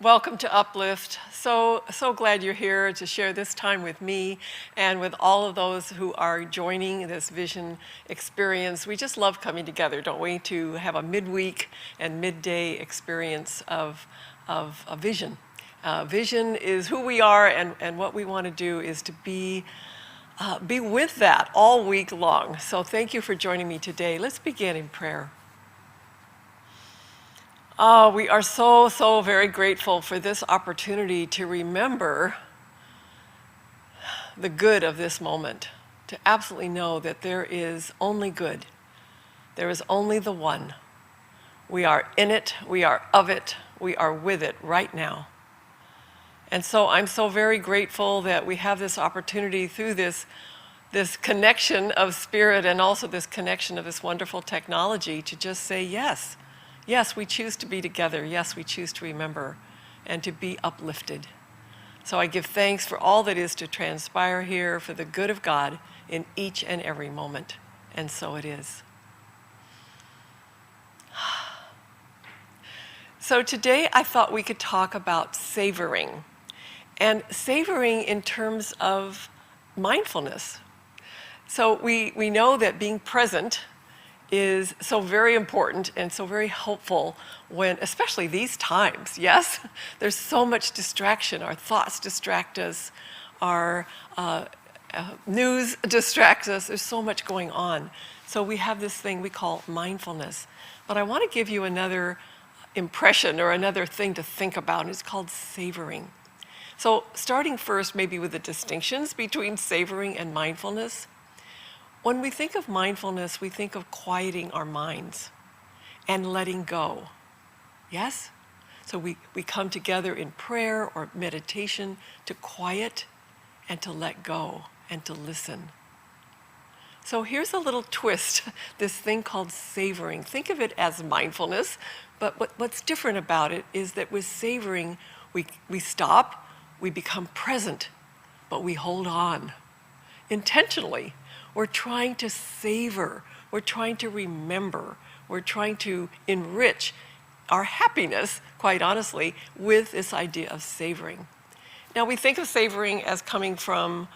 Welcome to Uplift. So glad you're here to share this time with me and with all of those who are joining this Vision experience. We just love coming together, don't we, to have a midweek and midday experience of a vision. Vision is who we are, and what we want to do is to be with that all week long. So thank you for joining me today. Let's begin in prayer. Oh, we are so very grateful for this opportunity to remember the good of this moment, to absolutely know that there is only good. There is only the one. We are in it, we are of it, we are with it right now. And so I'm so very grateful that we have this opportunity through this connection of spirit and also this connection of this wonderful technology to just say yes. Yes, we choose to be together. Yes, we choose to remember and to be uplifted. So I give thanks for all that is to transpire here for the good of God in each and every moment. And so it is. So today I thought we could talk about savoring. And savoring in terms of mindfulness. So we know that being present is so very important and so very helpful when, especially these times, yes? There's so much distraction. Our thoughts distract us. Our news distracts us. There's so much going on. So we have this thing we call mindfulness. But I want to give you another impression or another thing to think about, and it's called savoring. So starting first maybe with the distinctions between savoring and mindfulness. When we think of mindfulness, we think of quieting our minds and letting go. Yes? So we come together in prayer or meditation to quiet and to let go and to listen. So here's a little twist, this thing called savoring. Think of it as mindfulness, but what's different about it is that with savoring, we stop, we become present, but we hold on intentionally. We're trying to savor, we're trying to remember, we're trying to enrich our happiness, quite honestly, with this idea of savoring. Now we think of savoring as coming from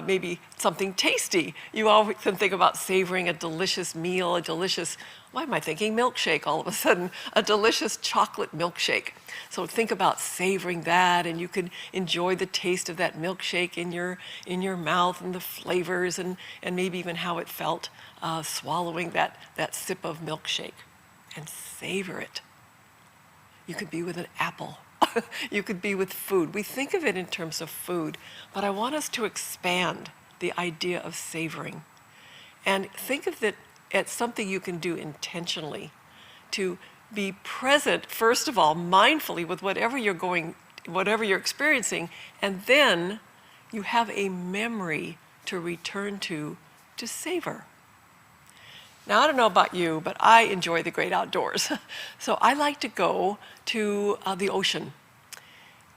maybe something tasty. You all can think about savoring a delicious meal, a delicious, why am I thinking milkshake all of a sudden? A delicious chocolate milkshake. So think about savoring that, and you could enjoy the taste of that milkshake in your mouth and the flavors and maybe even how it felt swallowing that sip of milkshake and savor it. You could be with an apple. You could be with food. We think of it in terms of food, but I want us to expand the idea of savoring and think of it as something you can do intentionally to be present, first of all, mindfully with whatever you're experiencing, and then you have a memory to return to savor. Now, I don't know about you, but I enjoy the great outdoors. So I like to go to the ocean.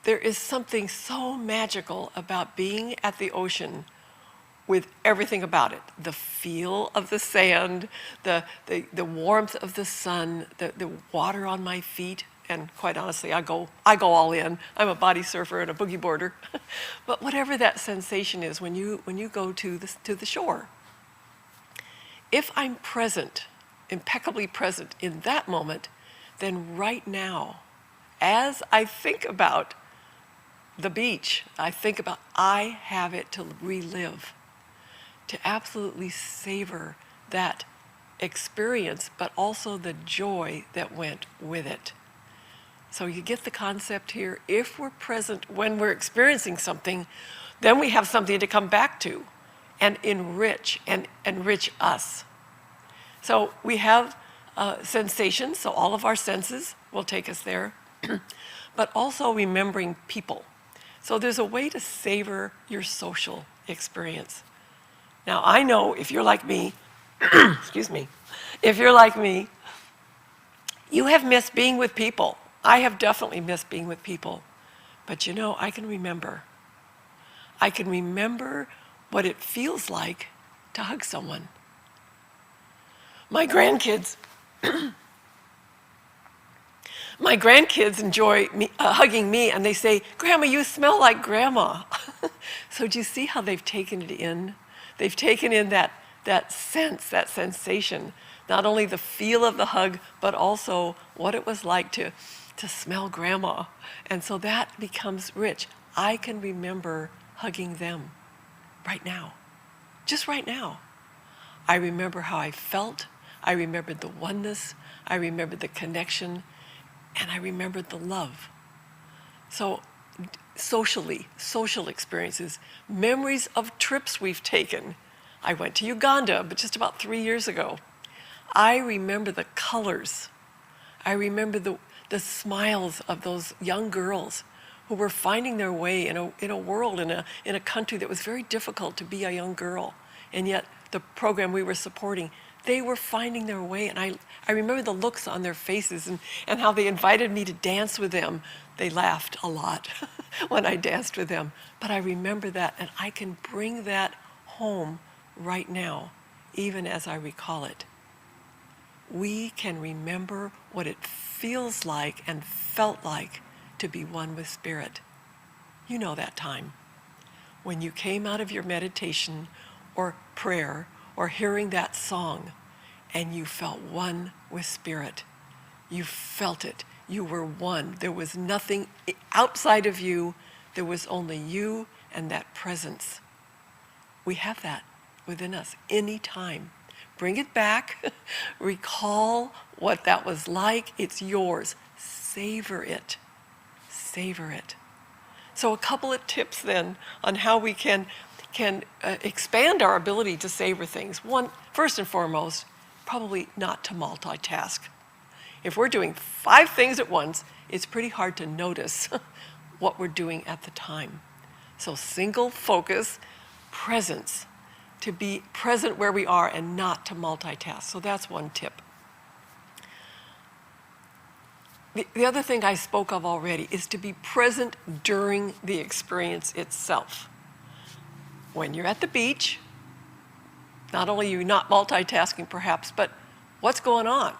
There is something so magical about being at the ocean with everything about it. The feel of the sand, the warmth of the sun, the water on my feet, and quite honestly, I go all in. I'm a body surfer and a boogie boarder. But whatever that sensation is when you go to the shore, if I'm present, impeccably present in that moment, then right now, as I think about the beach, I think about I have it to relive, to absolutely savor that experience, but also the joy that went with it. So you get the concept here. If we're present when we're experiencing something, then we have something to come back to and enrich us. So we have sensations, so all of our senses will take us there, but also remembering people. So there's a way to savor your social experience. Now I know if you're like me, excuse me, if you're like me, you have missed being with people. I have definitely missed being with people. But you know, I can remember. I can remember what it feels like to hug someone. My grandkids My grandkids enjoy hugging me, and they say, "Grandma, you smell like Grandma." So do you see how they've taken it in? They've taken in that sense, that sensation, not only the feel of the hug, but also what it was like to smell Grandma. And so that becomes rich. I can remember hugging them right now, just right now. I remember how I felt. I remembered the oneness. I remembered the connection. And I remembered the love. So social experiences, memories of trips we've taken. I went to Uganda, but just about 3 years ago. I remember the colors. I remember the smiles of those young girls who were finding their way in a world, in a country that was very difficult to be a young girl. And yet the program we were supporting, they were finding their way. And I remember the looks on their faces and how they invited me to dance with them. They laughed a lot when I danced with them. But I remember that, and I can bring that home right now, even as I recall it. We can remember what it feels like and felt like to be one with Spirit. You know that time when you came out of your meditation or prayer or hearing that song and you felt one with Spirit. You felt it. You were one. There was nothing outside of you. There was only you and that presence. We have that within us anytime. Bring it back. Recall what that was like. It's yours. Savor it. Savor it. So a couple of tips then on how we can expand our ability to savor things. One, first and foremost, probably not to multitask. If we're doing 5 things at once, it's pretty hard to notice what we're doing at the time. So single focus, presence, to be present where we are and not to multitask. So that's one tip. The other thing I spoke of already is to be present during the experience itself. When you're at the beach, not only are you not multitasking perhaps, but what's going on?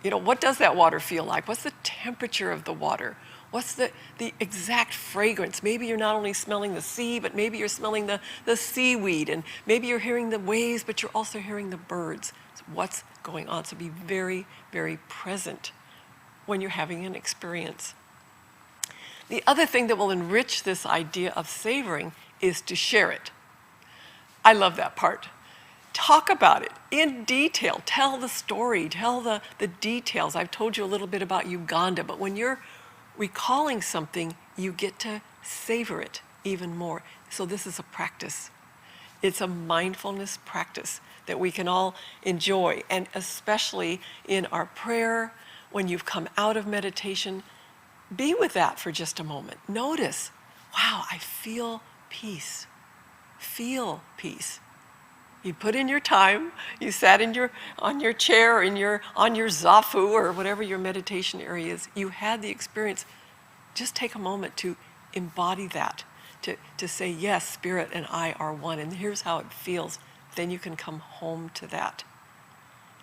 What does that water feel like? What's the temperature of the water? What's the exact fragrance? Maybe you're not only smelling the sea, but maybe you're smelling the seaweed, and maybe you're hearing the waves, but you're also hearing the birds. So what's going on? So be very, very present when you're having an experience. The other thing that will enrich this idea of savoring is to share it. I love that part. Talk about it in detail. Tell the story. Tell the details. I've told you a little bit about Uganda, but when you're recalling something, you get to savor it even more. So this is a practice. It's a mindfulness practice that we can all enjoy, and especially in our prayer, when you've come out of meditation, be with that for just a moment. Notice, wow, I feel peace. Feel peace. You put in your time, you sat on your chair, or on your zafu, or whatever your meditation area is, you had the experience. Just take a moment to embody that, to say, yes, Spirit and I are one, and here's how it feels. Then you can come home to that.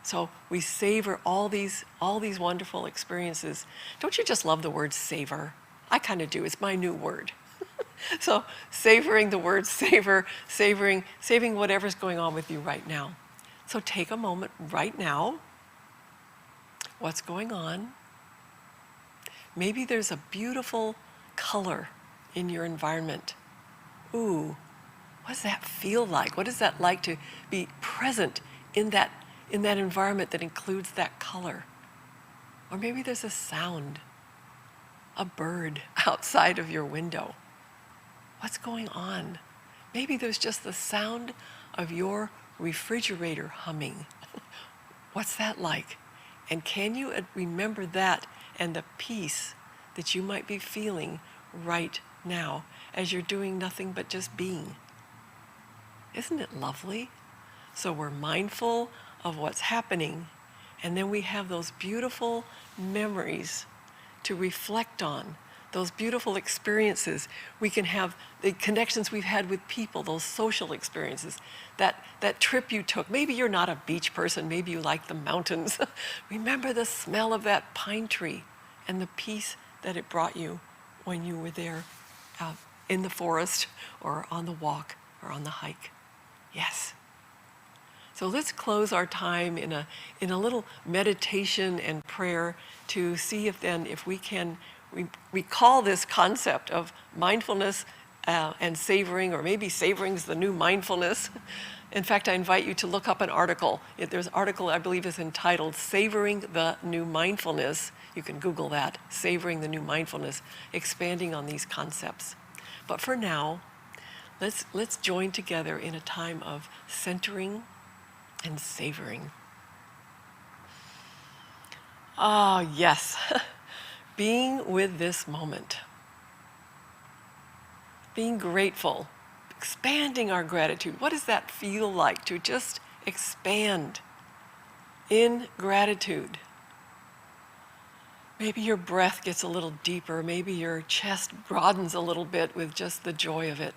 So we savor all these wonderful experiences. Don't you just love the word savor? I kind of do. It's my new word. So savoring the word savor, saving whatever's going on with you right now. So take a moment right now. What's going on? Maybe there's a beautiful color in your environment. Ooh, what does that feel like? What is that like to be present in that environment that includes that color? Or maybe there's a sound, a bird outside of your window. What's going on? Maybe there's just the sound of your refrigerator humming. What's that like? And can you remember that and the peace that you might be feeling right now as you're doing nothing but just being? Isn't it lovely? So we're mindful of what's happening, and then we have those beautiful memories to reflect on, those beautiful experiences. We can have the connections we've had with people, those social experiences, that trip you took. Maybe you're not a beach person, maybe you like the mountains. Remember the smell of that pine tree and the peace that it brought you when you were there out in the forest or on the walk or on the hike. Yes. So let's close our time in a little meditation and prayer to see if we can recall this concept of mindfulness and savoring, or maybe savoring's the new mindfulness. In fact, I invite you to look up an article. There's an article I believe is entitled "Savoring the New Mindfulness." You can Google that, "Savoring the New Mindfulness," expanding on these concepts. But for now, let's join together in a time of centering and savoring. Ah, yes. Being with this moment. Being grateful. Expanding our gratitude. What does that feel like to just expand in gratitude? Maybe your breath gets a little deeper. Maybe your chest broadens a little bit with just the joy of it.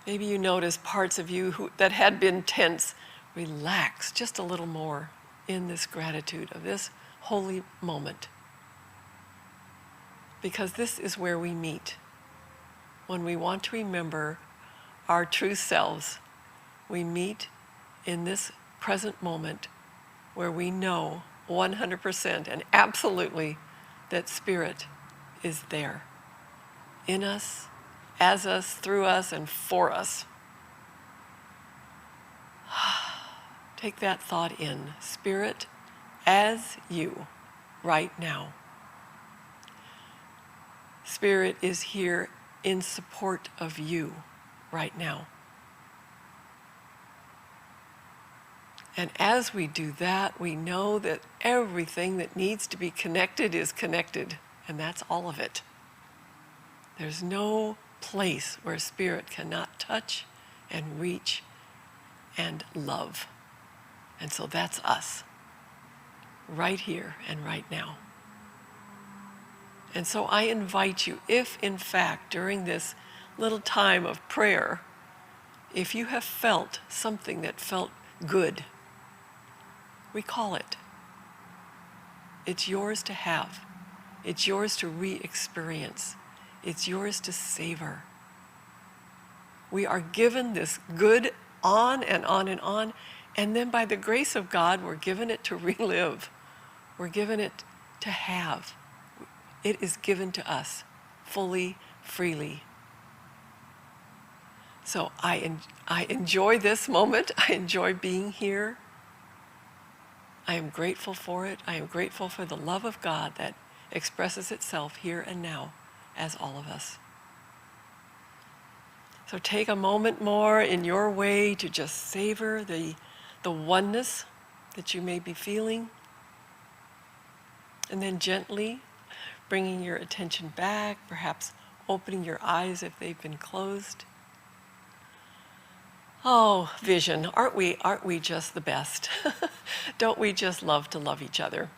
Maybe you notice parts of you that had been tense relax just a little more in this gratitude of this holy moment. Because this is where we meet. When we want to remember our true selves, we meet in this present moment where we know 100% and absolutely that Spirit is there, in us, as us, through us, and for us. Take that thought in. Spirit, as you, right now. Spirit is here in support of you right now. And as we do that, we know that everything that needs to be connected is connected, and that's all of it. There's no place where Spirit cannot touch and reach and love. And so that's us, right here and right now. And so I invite you, if in fact during this little time of prayer, if you have felt something that felt good, recall it. It's yours to have. It's yours to re-experience. It's yours to savor. We are given this good on and on and on, and then by the grace of God, we're given it to relive. We're given it to have. It is given to us fully, freely. So I enjoy this moment. I enjoy being here. I am grateful for it. I am grateful for the love of God that expresses itself here and now as all of us. So take a moment more in your way to just savor the oneness that you may be feeling. And then gently bringing your attention back, perhaps opening your eyes if they've been closed. Oh, Vision, aren't we just the best? Don't we just love to love each other?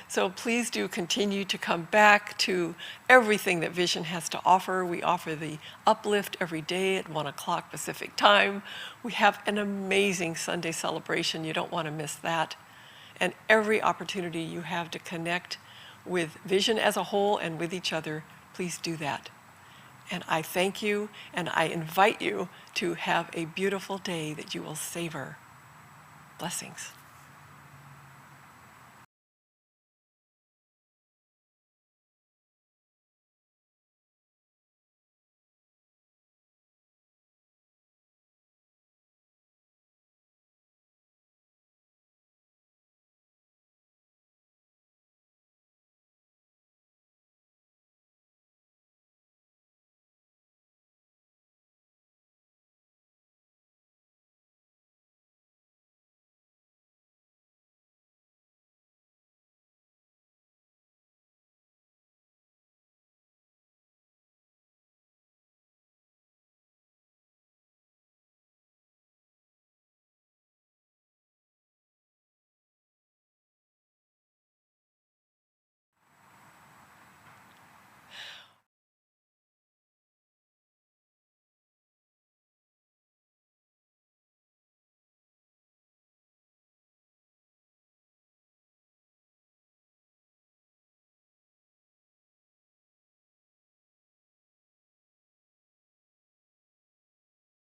So please do continue to come back to everything that Vision has to offer. We offer the Uplift every day at 1 o'clock Pacific time. We have an amazing Sunday celebration. You don't want to miss that. And every opportunity you have to connect with Vision as a whole and with each other, please do that. And I thank you, and I invite you to have a beautiful day that you will savor. Blessings.